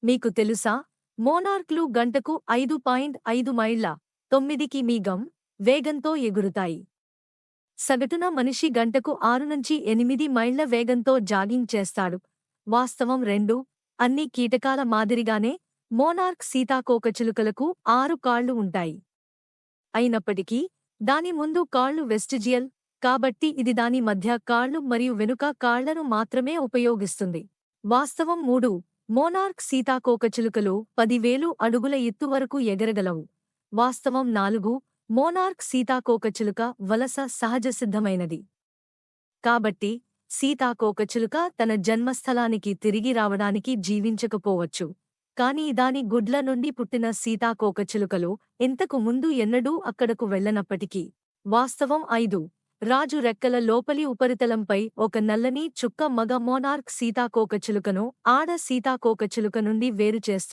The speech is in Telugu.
మీకు తెలుసా, మోనార్క్లు గంటకు 5.5 మైళ్ళ 9 కి.మీ. వేగంతో ఎగురుతాయి. సగటున మనిషి గంటకు 6 నుంచి 8 మైళ్ళ వేగంతో జాగింగ్ చేస్తాడు. వాస్తవం 2. అన్ని కీటకాల మాదిరిగానే మోనార్క్ సీతాకోకచిలుకలకు 6 కాళ్లు ఉంటాయి. అయినప్పటికీ దాని ముందు కాళ్లు వెస్టిజియల్ కాబట్టి ఇది దాని మధ్య కాళ్లు మరియు వెనుక కాళ్లను మాత్రమే ఉపయోగిస్తుంది. వాస్తవం 3. మోనార్క్ సీతాకోకచిలుకలు 10,000 అడుగుల ఎత్తు వరకు ఎగరగలవు. వాస్తవం 4. మోనార్క్ సీతాకోకచిలుక వలస సహజసిద్ధమైనది. కాబట్టి సీతాకోకచిలుక తన జన్మస్థలానికి తిరిగి రావడానికి జీవించకపోవచ్చు, కానీ దాని గుడ్ల నుండి పుట్టిన సీతాకోకచిలుకలు ఇంతకు ముందు ఎన్నడూ అక్కడకు వెళ్లనప్పటికీ. వాస్తవం 5. రాజు రెక్కల లోపలి ఉపరితలంపై ఒక నల్లని చుక్క మగ మోనార్క్ సీతాకోకచిలుకను ఆడ సీతాకోకచిలుక నుండి వేరుచేస్తుంది.